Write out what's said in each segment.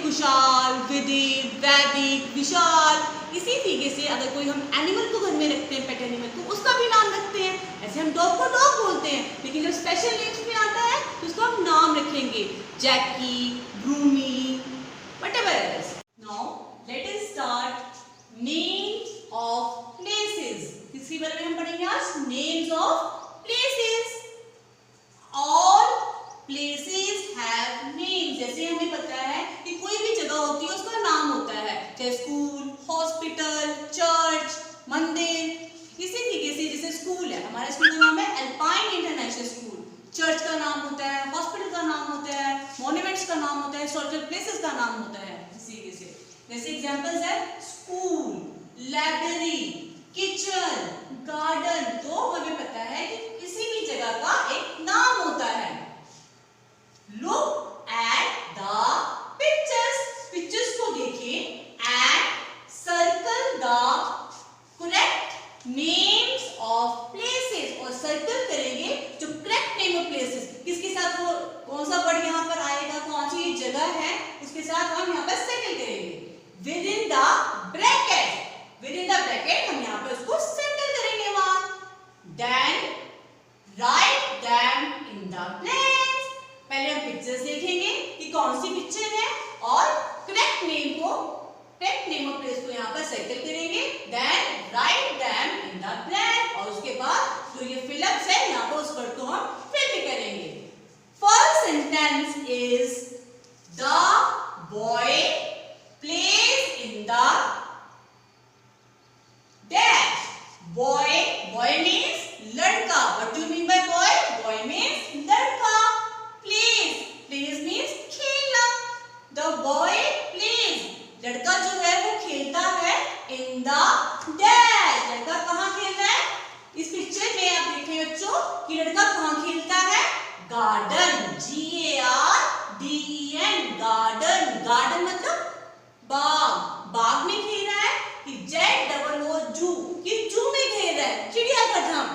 कुशाल, विदित, वैदिक, विशाल। इसी तरीके से अगर कोई हम एनिमल को घर में रखते हैं, पेट एनिमल को, उसका भी नाम रखते हैं। ऐसे हम डॉग को डॉग बोलते हैं, लेकिन जब स्पेशल नेम्स में आता है तो उसको हम नाम रखेंगे, Jackie, Broomie, whatever else. Now let us start names of places. किसके बारे में हम पढ़ेंगे आज? Names of places. All places have names. जैसे हमें पता है कि कोई भी जगह होती है उसका नाम होता है, चाहे स्कूल, हॉस्पिटल, चर्च, मंदिर। इसी तरीके से जैसे स्कूल है, हमारे स्कूल का नाम है अल्पाइन इंटरनेशनल स्कूल। चर्च का नाम होता है, हॉस्पिटल का नाम होता है, मॉन्यूमेंट्स का नाम होता है, हिस्टोरिकल प्लेसेस का नाम होता है। इसी तरीके से जैसे एग्जांपल्स है स्कूल, लाइब्रेरी, किचन, गार्डन। तो हमें पता है कि किसी भी जगह का एक नाम होता है। Look at the pictures. Pictures को देखें and circle the correct names of places। और circle करेंगे जो correct name of places। किसके साथ वो कौन सा वर्ड यहाँ पर आएगा, कौन सी जगह है, उसके साथ हम यहाँ पर circle करेंगे। Within the bracket, within the bracket हम यहाँ पर उसको circle करेंगे वहां। Then write them in the blanks। पहले हम पिक्चर्स देखेंगे कि कौन सी पिक्चर है और करेक्ट नेम ऑफ प्लेस को यहाँ पर सर्कल करेंगे। Then write them in the blank. और उसके बाद जो ये फिलअप्स है यहाँ पर उस वर्ड को हम फिल भी करेंगे। First sentence is the boy plays in the dash. Boy means लड़का। What do you mean by boy? Boy means लड़का। Plays means खेलना। The boy plays, लड़का जो है वो खेलता है in the dash। लड़का कहाँ खेल रहा है? इस पिक्चर में आप देखें बच्चों कि लड़का कहाँ खेलता है? Garden, GARDEN, garden. गार्डन मतलब बाग, बाग में खेल रहा है कि ZOO जू, कि जू में खेल रहा है, चिड़ियाघर धाम।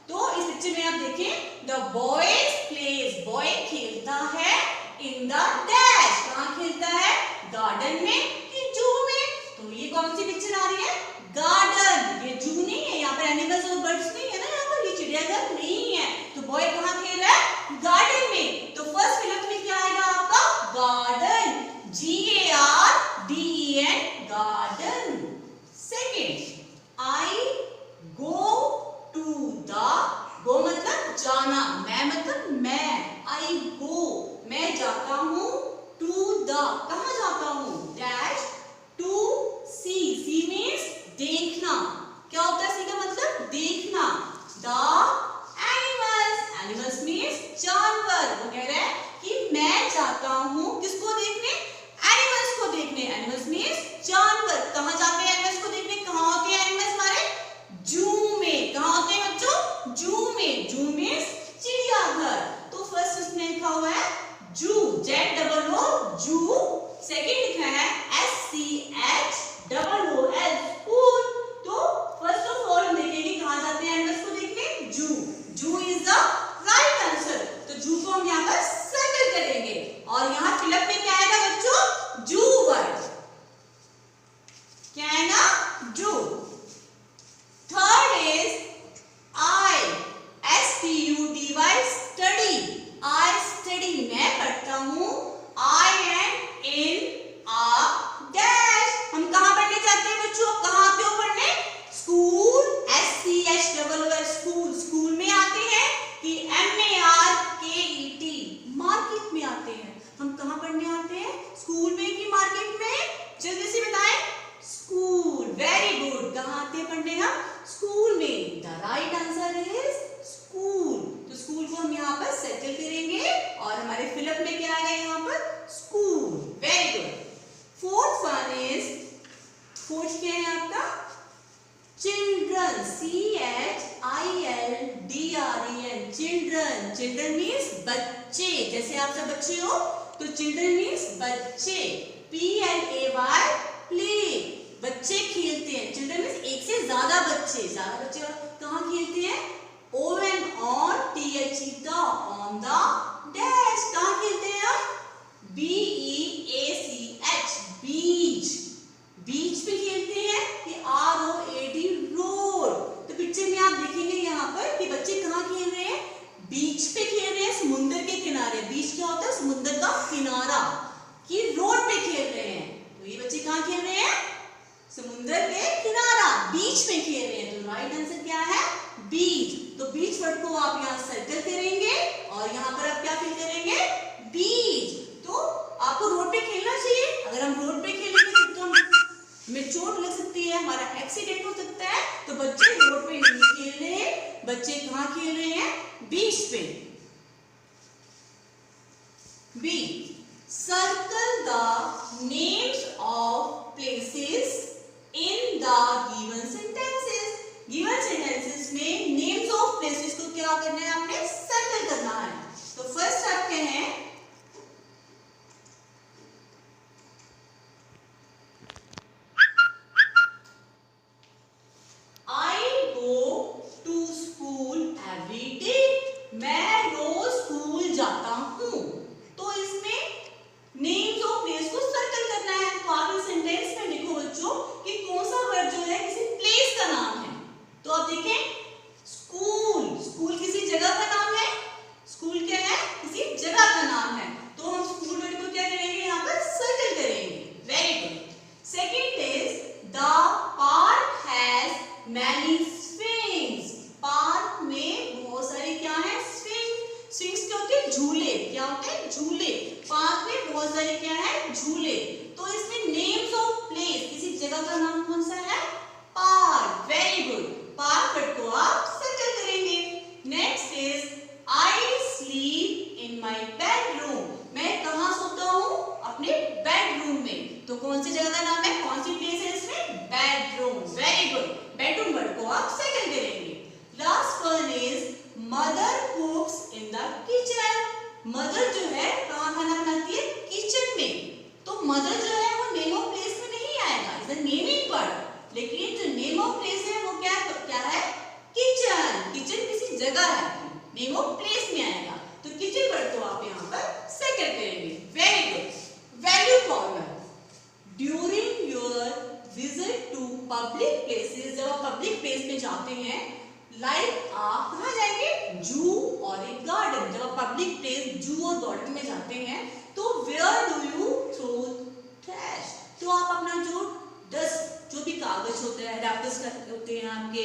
तो इस पिक्चर में आप देखें The boy plays, बॉय खेलता है in the dash। कहाँ खेलता है? गार्डन में कि जू में। तो ये कौन सी पिक्चर आ रही है? गार्डन। ये जू नहीं है, यहाँ पर एनिमल्स और बर्ड्स नहीं है ना, यहाँ पर ये चिड़ियाघर नहीं है। तो बॉय कहाँ खेल रहा है? गार्डन में। तो फर्स्ट फिलअप में क्या आएगा आपका? Garden, GARDEN, garden. Second, I go to the, गो मतलब जाना, मैं मतलब मैं, I go मैं जाता हूँ, to the कहाँ जाता हूँ? Dash to see, see means देखना। क्या होता है see का मतलब? देखना। The animals means जानवर। वो कह रहे हैं कि मैं जाता हूँ किसको देखने? एनिमल्स को देखने। एनिमल्स means जानवर। कहाँ जाते हैं एनिमल्स को देखने? कहाँ होते हैं एनिमल्स हमारे? जू में। कहाँ होते हैं बच्चों? जू में। जू मीन्स चिड़ियाघर। तो फर्स्ट उसने लिखा हुआ है जू, ZOO जू। सेकंड लिखा है SCHOOL स्कूल। तो फर्स्ट ऑफ ऑल हम देखेंगे कहाँ जाते हैं एनिमल्स को देखने? जू। जू इज द राइट आंसर। तो जू को हम यहाँ पर सर्कल करेंगे और यहाँ फिलअप में क्या आएगा बच्चों? जू वर्ड। क्या है ना? जू। Third is I, STUDY, study। I study, मैं पढ़ता हूँ। I am in a dash। हम कहाँ पढ़ने जाते हैं बच्चों? कहाँ आते हो पढ़ने? School, SCHOOL school. स्कूल में आते हैं कि MARKET, मार्केट में आते हैं। हम कहाँ पढ़ने आते हैं? स्कूल में कि मार्केट में? जल्दी से बताएं। स्कूल। Very good. कहाँ आते हैं पढ़ने हम? स्कूल में। The right answer is school. तो स्कूल को हम यहाँ पर सेटल करेंगे और हमारे फिलअप में क्या आएगा यहाँ पर? School. Very good. Fourth one is, fourth क्या है आपका? Children, CHILDREN, children. Children means बच्चे। जैसे आप सब बच्चे हो तो चिल्ड्रन मीन्स बच्चे। PLAY, प्ले, बच्चे खेलते हैं। चिल्ड्रन मीन्स एक से ज्यादा बच्चे। ज्यादा बच्चे कहाँ खेलते हैं? ONTHE on the dash. कहाँ खेलते हैं आप? BEACH, अगर हम रोड पे खेलेंगे तो हमें चोट लग सकती है, हमारा एक्सीडेंट हो सकता है। तो बच्चे रोड पे नहीं खेल रहे हैं, बच्चे कहाँ खेल रहे हैं? बीच पे। बी, circle the names of places in the given sentences. Given sentences में नेम्स ऑफ प्लेसेस को क्या करना है? आपने सर्कल करना है। तो फर्स्ट आपके हैं I go to school every day। मैं रोज स्कूल जाता हूँ। तो इसमें नेम्स ऑफ प्लेस को सर्कल करना है। तो आप इस सेंटेंस में लिखो बच्चों कि कौन सा वर्ड जो है किसी प्लेस का नाम है। तो आप देखें स्कूल, स्कूल किसी जगह का नाम है। स्कूल क्या है? किसी जगह का नाम है। तो हम स्कूल वर्ड को क्या करेंगे? यहाँ पर सर्कल करेंगे। Very good. Second is the park has many swings. Park में बहुत सारे क्या है? स्विंग्स। स्विंग्स क्या होते हैं? झूले। क्या होते हैं? झूले। पार्क में बहुत सारे क्या है? झूले। तो इसमें नेम्स ऑफ प्लेस, किसी जगह का नाम कौन सा है? Park. Very good. Park word को आप सर्कल करेंगे। Next is I sleep in my bedroom. मैं कहाँ सोता हूँ? अपने बेडरूम में। तो कौन सी जगह का नाम है? कौन सी प्लेस है इसमें? Bedroom. Very good. Bedroom word को आप सर्कल करेंगे। Last one is mother कुक्स in the kitchen. Mother जो है कहाँ खाना बनाती है? किचन में। तो मदर जो है वो नेम ऑफ प्लेस में नहीं आएगा, इज अ नेमिंग वर्ड। लेकिन जो नेम ऑफ प्लेस है वो क्या है? किचन। किचन किसी जगह है, नेम ऑफ प्लेस में आएगा। तो किचन वर्ड को आप यहाँ पर सर्कल करेंगे। Very good. Value corner. During your visit to public places, जब आप पब्लिक प्लेस में जाते हैं, लाइक आप कहाँ जाएंगे? जू और एक गार्डन। जब आप पब्लिक प्लेस जू और गार्डन में जाते हैं तो where do you throw trash? तो आप अपना जो डस्ट, जो भी कागज होते हैं, रैपर्स होते हैं, आपके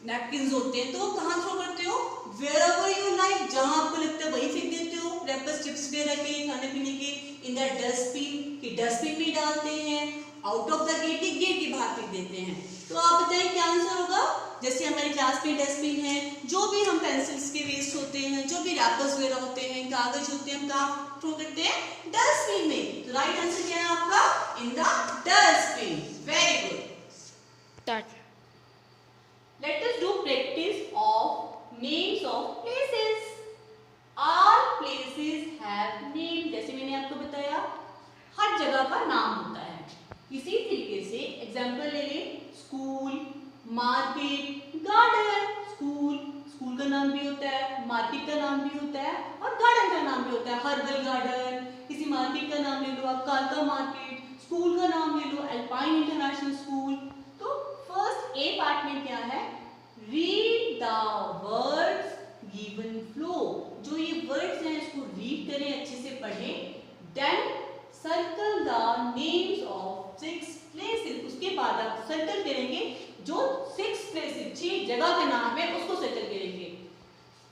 नैपकिन्स होते हैं, तो कहाँ थ्रो करते हो? Wherever you like. जहाँ आपको लगता है वही फेंक देते हो। रैपर्स, चिप्स वगैरह के, खाने पीने के, इन द डस्टबिन, कि डस्टबिन में डालते हैं, out of the gate, gate के बाहर फेंक देते हैं। तो आप बताएं क्या आंसर होगा? जैसे हमारी क्लास में डस्टबिन है, जो भी हम पेंसिल्स के वेस्ट होते हैं, जो भी रैपर्स वगैरह होते हैं, कागज होते हैं, हम कहाँ थ्रो करते हैं? डस्टबिन में। तो राइट आंसर क्या है आपका? इन the dustbin. Very good. Let us do practice of names of places. All places have name. जैसे मैंने आपको बताया हर जगह का नाम होता है। इसी तरीके से एग्जाम्पल ले लें, स्कूल, मार्केट, गार्डन। स्कूल का नाम भी होता है, मार्केट का नाम भी होता है और गार्डन का नाम भी होता है। Herbal garden. किसी मार्केट का नाम ले लो आप, कालका मार्केट। स्कूल का नाम ले लो, अल्पाइन इंटरनेशनल स्कूल। तो फर्स्ट ए पार्ट में क्या है? Read the words given flow. जो ये वर्ड्स हैं इसको रीड करें, अच्छे से पढ़ें। Then circle the names of 6 places. उसके बाद आप सर्कल करेंगे जो 6 प्लेसेस, 6 जगह का नाम है उसको सर्कल करेंगे।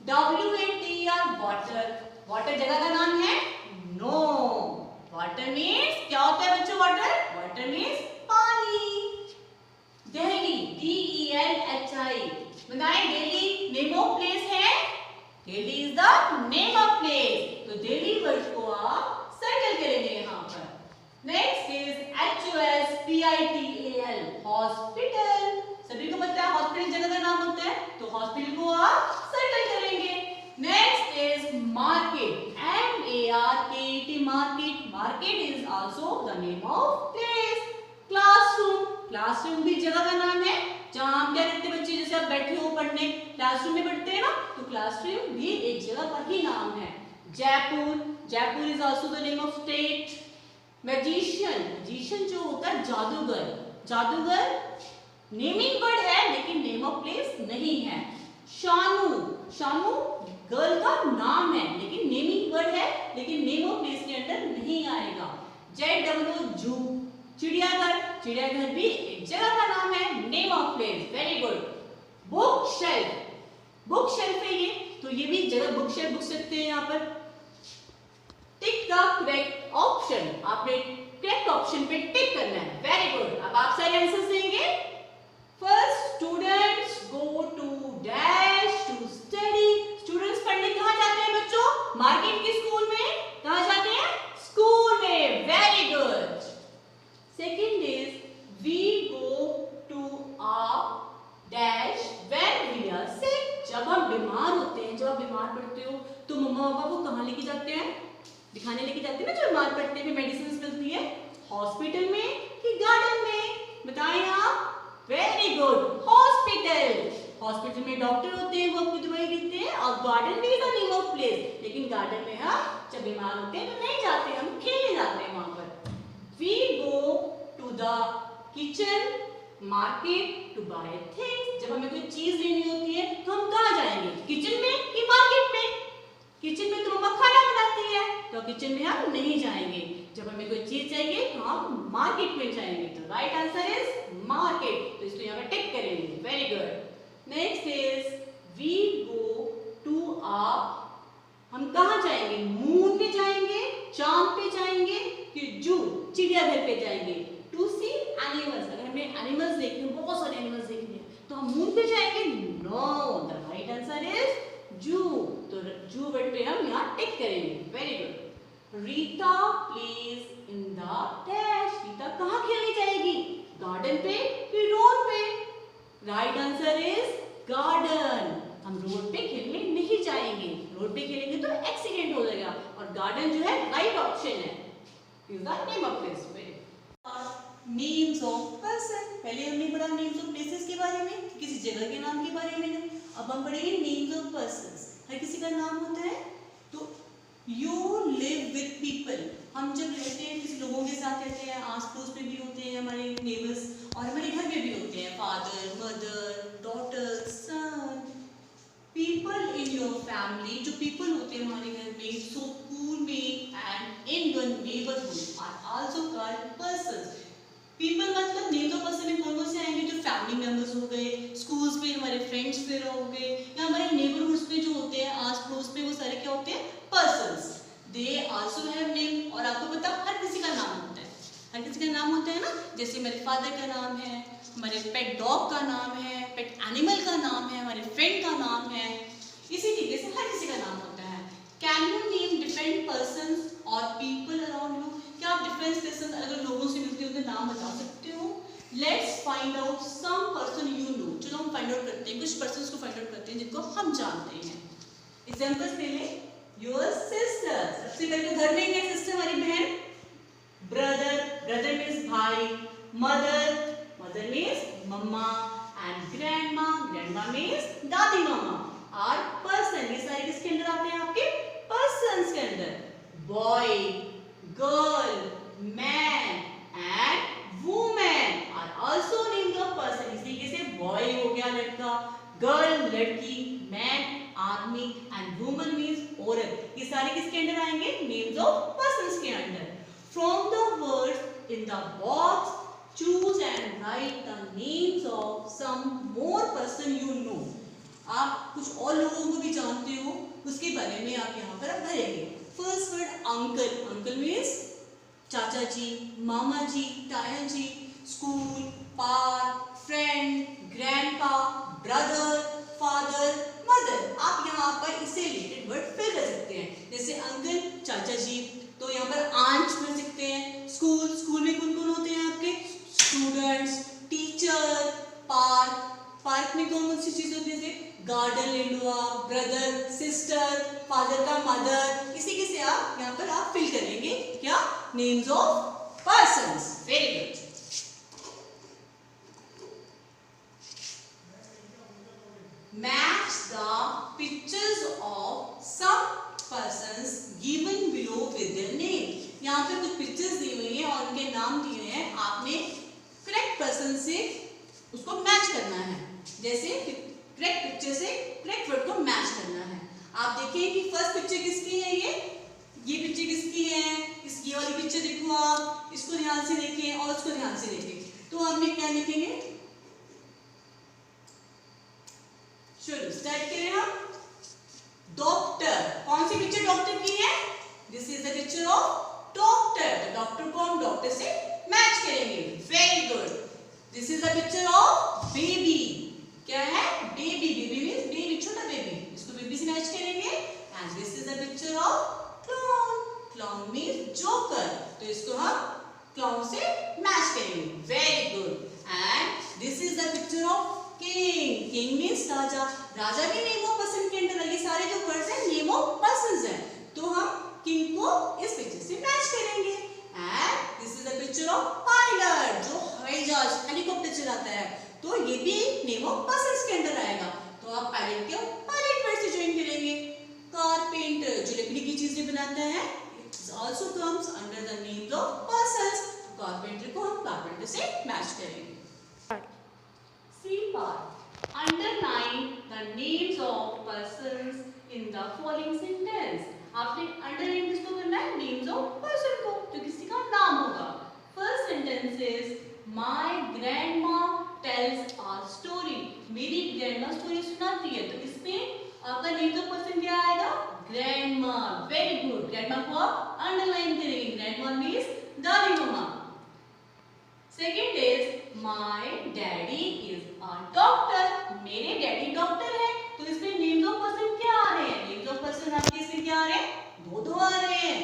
WATR water. वाटर जगह का नाम है? नो। वाटर मीन्स क्या होता है बच्चों? वाटर मीन्स पानी। दिल्ली, DELHI। बताएं दिल्ली नेम ऑफ प्लेस है? Delhi is the name of place. तो दिल्ली वर्ड को आप सर्कल करेंगे यहाँ पर। Next is HOSPITAL hospital. सभी को पता है हॉस्पिटल जगह का नाम होता है, तो हॉस्पिटल को आप सर्कल करेंगे। Next is market, MARKET market. Market is also the name of place. Classroom, classroom भी जगह का नाम है जहाँ आप क्या करते हैं बच्चे? जैसे आप बैठे हो पढ़ने, क्लासरूम में पढ़ते हैं ना, तो क्लासरूम भी एक जगह का ही नाम है। Jaipur, Jaipur is also the name of state. Magician, magician जो होता है जादूगर। जादूगर नेमिंग वर्ड है लेकिन नेम ऑफ प्लेस नहीं है। शानू, शानू गर्ल का नाम है लेकिन नेमिंग वर्ड है, लेकिन नेम ऑफ प्लेस के अंदर नहीं आएगा। JW जू। चिड़ियाघर, चिड़ियाघर भी एक जगह का नाम है, name of place. Very good. Book shelf, book shelf है ये, तो ये भी जगह बुक शेल्फ, बुक सकते हैं यहाँ पर। टिक द करेक्ट ऑप्शन, आपने करेक्ट ऑप्शन पे टिक करना है। Very good. अब आप सारे आंसर्स देंगे। First, students go to dash to study. Students पढ़ने कहाँ जाते हैं बच्चों? मार्केट के स्कूल में। कहाँ जाते हैं? स्कूल में। Very good. Second is we go to a dash when we are sick. जब हम बीमार होते हैं, जब आप बीमार पड़ते हो तो मम्मा पापा को कहाँ लेके जाते हैं? दिखाने लेके जाते हैं ना, जो बीमार पड़ते हैं, मेडिसिन मिलती है। हॉस्पिटल में कि गार्डन में? बताएं आप। Very good, hospital. हॉस्पिटल में डॉक्टर होते हैं, वो आपको दवाई देते हैं। और गार्डन भी is the name of place, लेकिन गार्डन में हम जब बीमार होते हैं तो नहीं जाते, हम खेलने जाते हैं वहां पर। We go to the kitchen market to buy things. जब हमें कोई चीज लेनी होती है तो हम कहाँ जाएंगे? किचन में कि मार्केट में? किचन में तो मम्मा खाना बनाती है, तो किचन में हम नहीं जाएंगे। जब हमें कोई चीज चाहिए तो हम मार्केट में जाएंगे। तो राइट आंसर इज मार्केट। तो इसको यहाँ पे टिक करेंगे। Very good. Next is we go to a, हम कहाँ जाएंगे? मून पे जाएंगे, चांद पे जाएंगे कि जू चिड़ियाघर पे जाएंगे टू सी एनिमल्स। अगर हमें एनिमल्स देखने हैं, बहुत सारे एनिमल्स देखने हैं, तो हम मून पे जाएंगे? No, the right answer is zoo. तो जू वर्ड पे हम यहाँ टिक करेंगे। Very good. Rita plays in the dash. Rita कहाँ खेलने जाएगी? गार्डन पे कि रोड पे? Right answer is garden. हम रोड पे खेलने नहीं जाएंगे, रोड पे खेलेंगे तो एक्सीडेंट हो जाएगा। और गार्डन जो है राइट ऑप्शन है। Is the name of place. Names of person. पहले हमने पढ़ा नेम्स ऑफ प्लेसेस के बारे में, किसी जगह के नाम के बारे में। अब हम पढ़ेंगे नेम्स ऑफ पर्सन्स। हर किसी का नाम होता है। तो यू लिव विद पीपल। हम जब रहते हैं किसी लोगों के साथ रहते हैं, आस पड़ोस में भी होते हैं हमारे नेबर्स, और हमारे घर में भी होते हैं father, mother, daughter, son. People in your family, जो पीपल होते हैं हमारे घर में, स्कूल में and in your neighbourhood are also called persons. People मतलब नेम्स ऑफ पर्सन में कौन से आएंगे? जो फैमिली मेंबर्स हो गए, स्कूल्स पे हमारे फ्रेंड्स वगैरह हो गए, या हमारे नेबरहुड्स में जो होते हैं आस पड़ोस में, वो सारे क्या होते हैं? Persons. They also have name. और आपको पता हर किसी का नाम होता है, हर किसी का नाम होता है ना। जैसे मेरे फादर का नाम है, हमारे पेट डॉग का नाम है, पेट एनिमल का नाम है, हमारे फ्रेंड का नाम है। इसी तरीके से हर किसी का नाम होता है। Can you name different persons और पीपल अराउंड यू? क्या आप डिफरेंट पर्सन अगर लोगों से मिलते हो उनके नाम बता सकते हो? Let's find out some person you know. चलो हम फाइंड आउट करते हैं, कुछ पर्सन्स को फाइंड आउट करते हैं जिनको हम जानते हैं। एग्जांपल्स ले लें। योर सिस्टर, सबसे पहले घर में क्या? सिस्टर हमारी बहन। ब्रदर, ब्रदर मीन्स भाई। मदर, मदर मीन्स मम्मा। एंड ग्रैंडमा, ग्रैंडमा मीन्स दादी मामा। आर पर्सन, ये सारे किसके अंदर आते हैं? आपके पर्सन्स के अंदर। Boy, girl, man and women are also names of person. इसी तरीके से बॉय हो गया लड़का, गर्ल लड़की, मैन आदमी एंड वुमन मीन्स औरत। ये सारे किसके अंदर आएंगे? नेम्स ऑफ पर्सन्स के अंदर। From the words in the box choose and write the names of some more person you know. आप कुछ और लोगों को भी जानते हो, उसके बारे में आप यहाँ पर भरेंगे। First word uncle. Uncle means चाचा जी, मामा जी, ताया जी। School, park, friend, grandpa, brother, father, mother. आप यहाँ पर इससे रिलेटेड वर्ड फिल कर सकते हैं। जैसे अंकल, चाचा जी, तो यहाँ पर आंट मिल सकते हैं। स्कूल, स्कूल में कौन कौन होते हैं आपके? Students, teacher. पार्क, पार्क में कौन कौन सी चीज होती है? जैसे गार्डन ले लो आप, ब्रदर, सिस्टर, फादर का मदर। इसी के से आप यहाँ पर आप फिल करेंगे क्या? Names of persons. Very good. Match the pictures of some persons given below with their name. यहाँ पे कुछ पिक्चर्स दी हुई हैं और उनके नाम दिए हुए हैं। आपने करेक्ट पर्सन से उसको मैच करना है। जैसे करेक्ट पिक्चर से करेक्ट वर्ड को मैच करना है। आप देखिए कि फर्स्ट पिक्चर किसकी है? ये पिक्चर किसकी है? इसकी वाली पिक्चर देखो आप, इसको ध्यान से देखें और उसको ध्यान से देखें। तो आपने क्या लिखेंगे? शुरू स्टार्ट करें हम। डॉक्टर, कौन सी पिक्चर डॉक्टर की है? This is the picture of doctor. तो डॉक्टर को हम डॉक्टर से मैच करेंगे। Very good. This is the picture of baby. क्या है? बेबी। बेबी मींस बेबी, छोटा बेबी, इसको बेबी से मैच करेंगे। And this is the picture of clown. Clown means joker, तो इसको हम क्लाउन से मैच करेंगे। Very good. And this is the picture of king. King means राजा। राजा के नेम ऑफ पर्सन के अंदर ये सारे जो वर्ड्स हैं नेम ऑफ पर्संस हैं, तो हम किंग को इस पिक्चर से मैच करेंगे। And this is the picture of pilot, जो हवाई जहाज हेलीकॉप्टर चलाता है, तो ये भी नेम ऑफ पर्संस के अंदर आएगा, तो आप पायलट के पायलट वर्ड से ज्वाइन करेंगे। कारपेंटर, जो लकड़ी की चीजें बनाता है, it also comes under the names of persons, तो कारपेंटर को हम कारपेंटर से मैच करेंगे। C part, underline the names of persons in the following sentence। आपने अंडरलाइन किसको करना है? नेम्स ऑफ पर्सन को, जो किसी का नाम होगा। First sentence is my grandma tales a story. मेरी ग्रैंडमा स्टोरी सुनाती है, तो इसमें आपका नेम्स ऑफ पर्सन क्या आएगा? ग्रैंडमा। Very good. ग्रैंडमा को आप अंडरलाइन करेंगे। ग्रैंडमा मींस दादी मम्मा। Second is my daddy is a doctor. मेरे डैडी डॉक्टर है, तो इसमें नेम्स ऑफ पर्सन क्या आ रहे हैं? नेम्स ऑफ पर्सन आपके इसमें क्या आ रहे हैं? दो आ रहे हैं।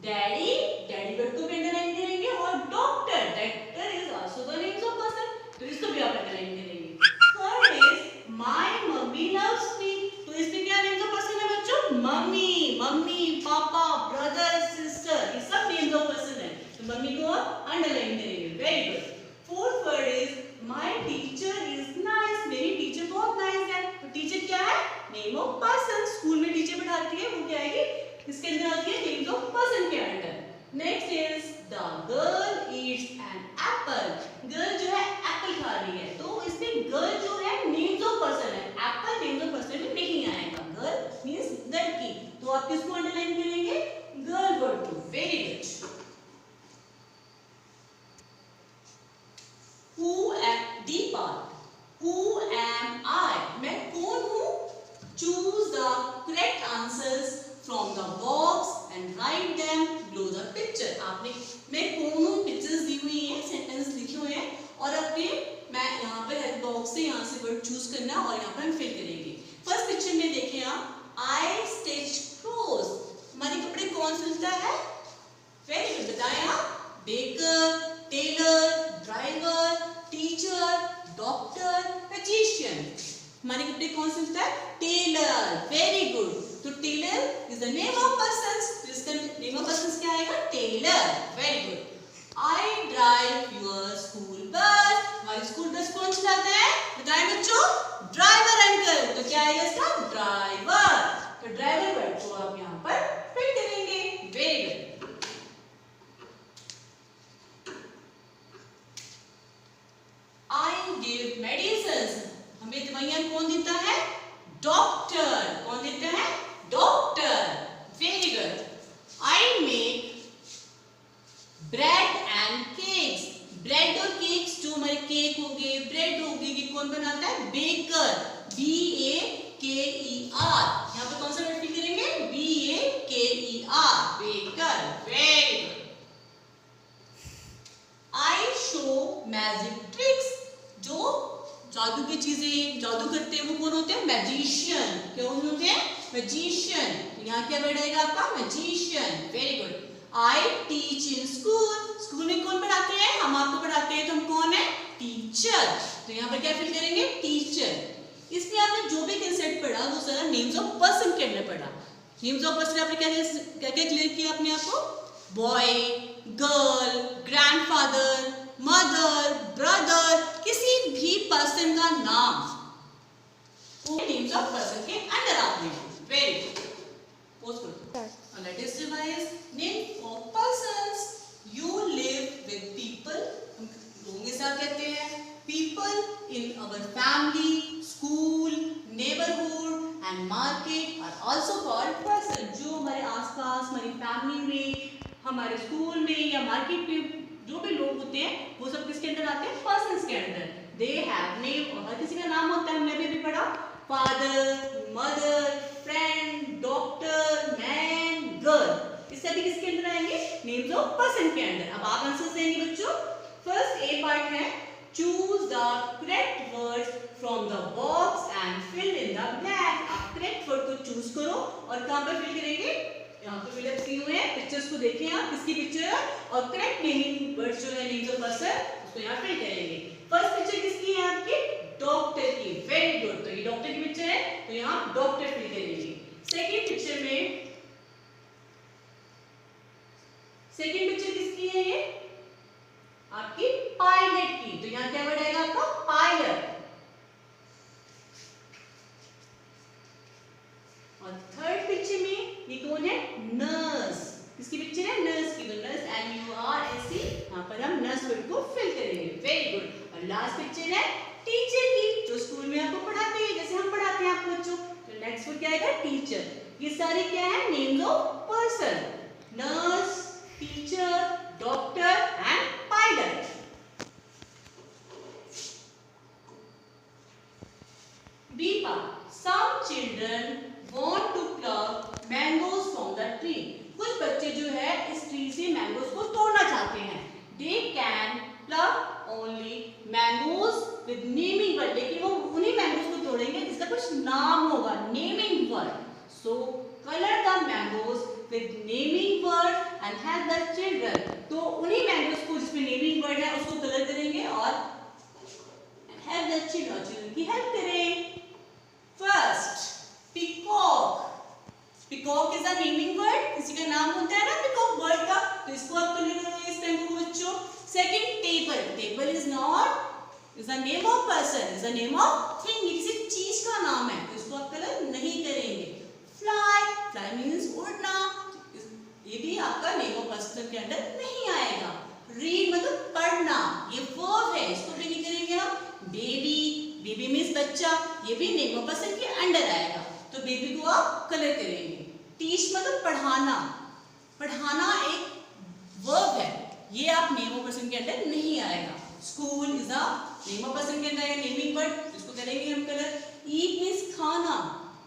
डैडी, डैडी वर्ड को भी अंडरलाइन करेंगे, और doctor, doctor is also the names of person, तो इसको भी आप अंडरलाइन करेंगे। Third is my mummy loves me. तो इसमें क्या नेम्स ऑफ पर्सन है बच्चों? मम्मी, मम्मी, पापा, ब्रदर, सिस्टर, ये सब नेम्स ऑफ पर्सन है, तो मम्मी को आप अंडरलाइन करेंगे। Very good. Fourth word is my teacher is nice. मेरी टीचर बहुत नाइस है, तो टीचर क्या है? Name of person. स्कूल में टीचर पढ़ाती है, वो क्या आएगी? इसके अंदर आती है नेम्स ऑफ पर्सन के under. Next is the girl eats an apple. Girl जो है एप्पल खा रही है, तो इसमें गर्ल जो है नेम्स ऑफ पर्सन है, एप्पल नेम्स ऑफ पर्सन में नहीं आएगा। गर्ल मींस लड़की, तो आप किसको अंडरलाइन करेंगे? गर्ल वर्ड को। Very good. Who am D part? Who am I? मैं कौन हूँ? Choose the correct answers from the box and write them below the picture। आपने मैं कौन हूँ पिक्चर्स दी हुई हैं, सेंटेंस लिखे हुए हैं, और अपने मैं यहाँ पर हेल्प बॉक्स से यहाँ से वर्ड चूज करना और यहाँ पर हम फिल करेंगे। फर्स्ट पिक्चर में देखें आप, I stitch clothes। हमारे कपड़े कौन सिलता है? Very good. बताएं आप। Baker, tailor, driver, teacher, doctor, magician. हमारे कपड़े कौन सिलता है? टेलर। Very good. तो tailor is the name of persons, तो इसका नेम ऑफ पर्संस क्या आएगा? Tailor. Very good. I drive your school bus. हमारी स्कूल बस कौन चलाता है? बताएं बच्चों। Driver uncle. तो क्या आएगा इसका? ड्राइवर। तो ड्राइवर वर्ड को आप यहाँ पर फिल करेंगे। Very good. I give medicines। हमें दवाइयां कौन देता है? डॉक्टर। कौन देता है? Doctor. Very good. I make bread and cakes। Bread और केक्स, जो हमारे केक हो गए, ब्रेड हो गई, ये कौन बनाता है? बेकर। B-A-K-E-R। यहाँ पे कौन सा वर्ड फिल करेंगे? B-A-K-E-R। Baker. Very good. I show magic tricks। जो जादू की चीजें जादू करते हैं वो कौन होते हैं? मैजिशियन। कौन होते हैं? मैजिशियन। तो यहाँ क्या वर्ड आएगा आपका? Magician. Very good. I teach in school. School में कौन पढ़ाते हैं? हम आपको पढ़ाते हैं, तो हम कौन है? टीचर। तो यहाँ पर क्या फिल करेंगे? टीचर। इसमें आपने जो भी कंसेप्ट पढ़ा वो सारा नेम्स ऑफ पर्सन के अंदर पढ़ा। नेम्स ऑफ पर्सन आपने क्या क्या क्लियर किया अपने आप को? Boy, girl, grandfather, mother, brother, किसी भी पर्सन का नाम वो नेम्स ऑफ पर्सन के अंडर आते हैं। Very good. पोस्ट करो। Let us revise name of persons. You live with people. लोगों के साथ कहते हैं people in our family, school, neighbourhood and market are also called person. जो हमारे आसपास, हमारी फैमिली में, हमारे स्कूल में या मार्केट में जो भी लोग होते हैं वो सब किसके अंदर आते हैं? पर्सन्स के अंदर। दे हैव नेम, और हर किसी का नाम होता है। हमने अभी भी पढ़ा father, mother, friend, doctor, man, girl, ये सभी किसके अंदर आएंगे? नेम्स ऑफ पर्सन के अंदर। अब आप आंसर देंगे बच्चों। फर्स्ट ए पार्ट है choose the correct words from the box and fill in the blank. आप करेक्ट वर्ड को चूज करो और कहां पर फिल करेंगे? यहाँ पे फिलअप किए हुए हैं, पिक्चर्स को देखें आप, किसकी पिक्चर है और करेक्ट नेमिंग वर्ड्स जो है नेम्स ऑफ पर्सन उसको यहाँ फिल करेंगे। फर्स्ट पिक्चर किसकी है आपकी? डॉक्टर की। वेरी गुड, तो ये डॉक्टर की पिक्चर है तो यहाँ डॉक्टर फिल करेंगे। सेकंड पिक्चर किसकी है? ये आपकी पायलट की, तो यहाँ क्या वर्ड आएगा आपका? पायलट। और थर्ड पिक्चर में ये कौन है? नर्स। किसकी पिक्चर है? नर्स की। तो नर्स NURSE, यहाँ पर हम नर्स वर्ड को फिल करेंगे। Very good. और लास्ट पिक्चर है टीचर की, जो स्कूल में आपको पढ़ाते हैं, जैसे हम पढ़ाते हैं आपको बच्चों। तो नेक्स्ट वर्ड क्या आएगा? टीचर। ये सारे क्या है? Names of person. Nurse, teacher, doctor and pilot. B part. Some children want to pluck mangoes from the tree. कुछ बच्चे जो है इस ट्री से मैंगोज को तोड़ना चाहते हैं। They can pluck only mangoes with naming word. लेकिन वो उन्हीं मैंगोज को तोड़ेंगे जिसका कुछ नाम होगा, naming word. So color the mangoes with naming word and help the children. तो उन्हीं मैंगोज को जिसमें naming word है उसको कलर करेंगे और help the children की हेल्प करें। First, peacock. Peacock is a naming word. किसी का नाम होता है ना peacock bird का, तो इसको आप कलर करोगे इस पेन को बच्चों। Second, table. Table is a name of person, is a name of thing. ये किसी चीज का नाम है, तो इसको आप कलर नहीं करेंगे। Fly. Fly means उड़ना, ये भी आपका name of person के अंदर नहीं आएगा। Read मतलब पढ़ना, ये verb है, इसको भी नहीं करेंगे हम। Baby. बेबी मीन्स बच्चा, ये भी नेम ऑफ पर्सन के अंडर आएगा, तो बेबी को आप कलर करेंगे। टीच मतलब पढ़ाना, पढ़ाना एक वर्ब है, ये आप नेम ऑफ पर्सन के अंडर नहीं आएगा। School is a name of person के अंदर आएगा, नेमिंग वर्ड, इसको करेंगे हम कलर। ईट मीन्स खाना,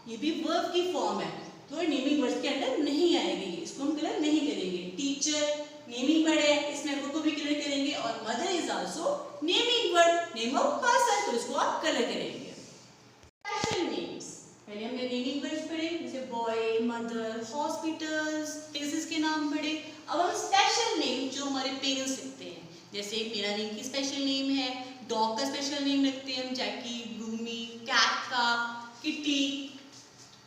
ये भी वर्ब की फॉर्म है, तो नेमिंग वर्ड के अंदर नहीं आएगी, इसको हम कलर नहीं करेंगे। टीचर नेमिंग वर्ड है, इसमें को भी कलर करेंगे। और mother is also naming word, name of person, तो इसको आप कलर करेंगे। स्पेशल नेम्स, पहले हमने नेमिंग वर्ड्स पढ़े, जैसे बॉय, मदर, हॉस्पिटल्स, प्लेसेस के नाम पढ़े। अब हम स्पेशल नेम जो हमारे पेरेंट्स लिखते हैं, जैसे मेरा नेम की स्पेशल नेम है, डॉग का स्पेशल नेम लिखते हैं हम, जैकी, ब्लूमी, कैट का, kitty.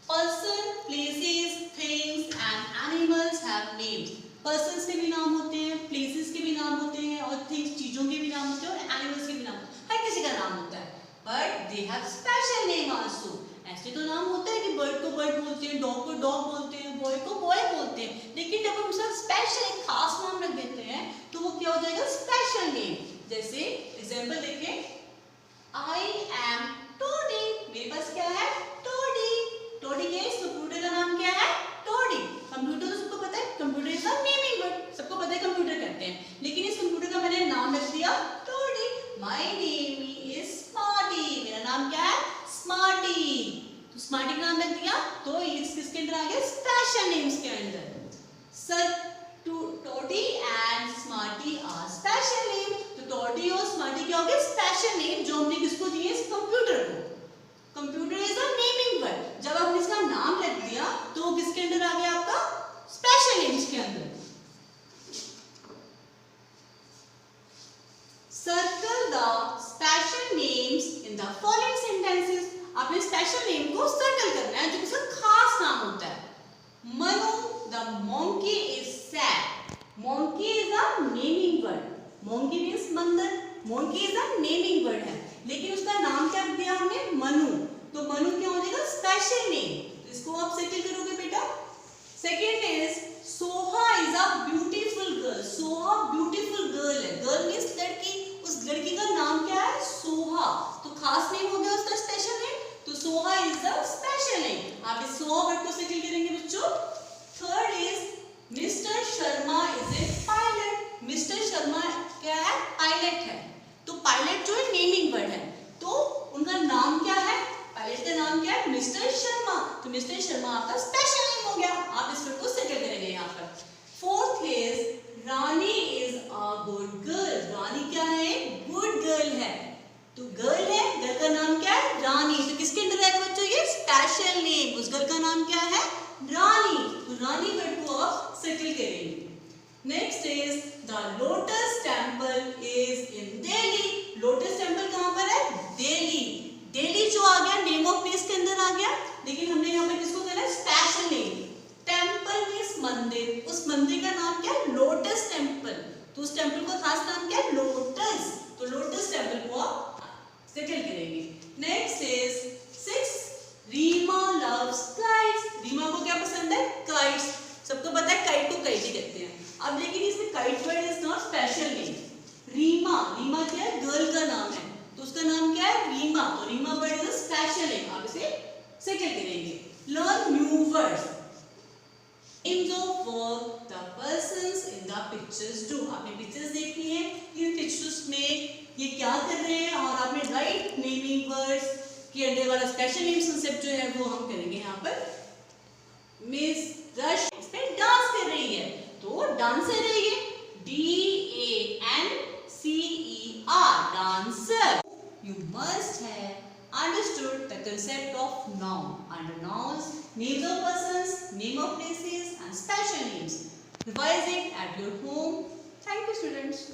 Person, places, things and animals have names. Persons के भी नाम होते हैं, प्लेसेस के भी नाम होते हैं, और थिंग्स चीजों के भी नाम होते हैं, और एनिमल्स के भी नाम होते हैं, हर किसी का नाम होता है। But they have special name also. ऐसे तो नाम होता है कि बर्ड को बर्ड बोलते हैं, डॉग को डॉग बोलते हैं, बॉय को बॉय बोलते हैं, लेकिन जब हम उसका स्पेशल एक खास नाम रख देते हैं तो वो क्या हो जाएगा? Special name. जैसे एग्जांपल देखें, आई एम टोडी, मेरे पास क्या है? टोडी। टोडी के कंप्यूटर का नाम क्या है? टोडी। कंप्यूटर तो सबको पता है, computer is a naming word, सबको पता है कंप्यूटर कहते हैं, लेकिन इस कंप्यूटर का मैंने नाम रख दिया Todi. My name is smarty, मेरा नाम क्या है? स्मार्टी। तो स्मार्टी का नाम रख दिया, तो इस किसके अंदर आ गया? स्पेशल नेम्स के अंदर। Sir Toady and Smarty are special name, तो टोडी और स्मार्टी क्या हो गए? स्पेशल नेम, जो हमने किसको दिए? इस कंप्यूटर को। Computer is a naming word, जब आपने इसका नाम रख दिया तो वो किसके अंदर आ गया? आपका स्पेशल नेम्स के अंदर। Circle the special names in the following sentences. आपने स्पेशल नेम को सर्कल करना है जो किसी खास नाम होता है। Manu the monkey is sad. Monkey is a naming word. Monkey means बंदर, monkey is a naming word है, लेकिन उसका नाम क्या दिया हमने? मनु, तो मनु क्या हो जाएगा? स्पेशल नेम, तो इसको आप सेटल करोगे बेटा। Second is Soha is a beautiful girl. Soha beautiful girl है, गर्ल मीन्स लड़की, उस लड़की का नाम क्या है? सोहा, तो खास नेम हो गया उसका स्पेशल नेम, तो Soha is the special name. आप इस सोहा वर्ड को सेटल करेंगे बच्चों। Third is mister Sharma is a pilot. Mister Sharma क्या है? पायलट है, तो पायलट जो है नेमिंग वर्ड है, तो उनका नाम क्या है? पायलट का नाम क्या है? मिस्टर शर्मा, तो मिस्टर शर्मा आपका स्पेशल नेम हो गया। आप इस वर्ड को सेटल करेंगे यहाँ पर। Fourth is Rani is a good girl. Rani क्या है? गुड गर्ल है। तो गर्ल है, गर्ल का नाम क्या है? रानी। तो किसके अंदर आएगा बच्चों? ये स्पेशल नेम। उस गर्ल का नाम क्या है? रानी। तो रानी वर्ड को आप सर्कल करेंगे। Next is the lotus temple is in Delhi. Lotus temple कहां पर है? दिल्ली। दिल्ली जो आ गया नेम ऑफ प्लेस के अंदर आ गया, लेकिन हमने यहाँ पर किसको कहना है? Special name. टेम्पल मीन्स मंदिर। उस मंदिर का नाम क्या है? Lotus temple. तो उस टेम्पल का खास नाम क्या है? लोटस। तो लोटस टेम्पल को आप सेटल करेंगे। Next is 6 Rima loves kites. Rima को क्या पसंद है? काइट्स। सबको पता है काइट को काइट ही कहते हैं। अब लेकिन इसमें kite word is not special name. Rima, Rima क्या है? गर्ल का नाम है, तो उसका नाम क्या है? रीमा। तो Rima word is special name. आप इसे सेटल करेंगे। Learn new words. Names of work the persons in the pictures do. आपने पिक्चर्स देखी है, इन पिक्चर्स में ये क्या कर रहे हैं, और आपने राइट नेमिंग वर्ड्स के अंदर वाला स्पेशल नेम कांसेप्ट जो है वो हम करेंगे। यहाँ पर मिस रश इसमें डांस कर रही है, तो डांसर है ये, DANCER, dancer. You must have understood the concept of noun. Under nouns, names of persons, name of places and special names. Revise it at your home. Thank you, students.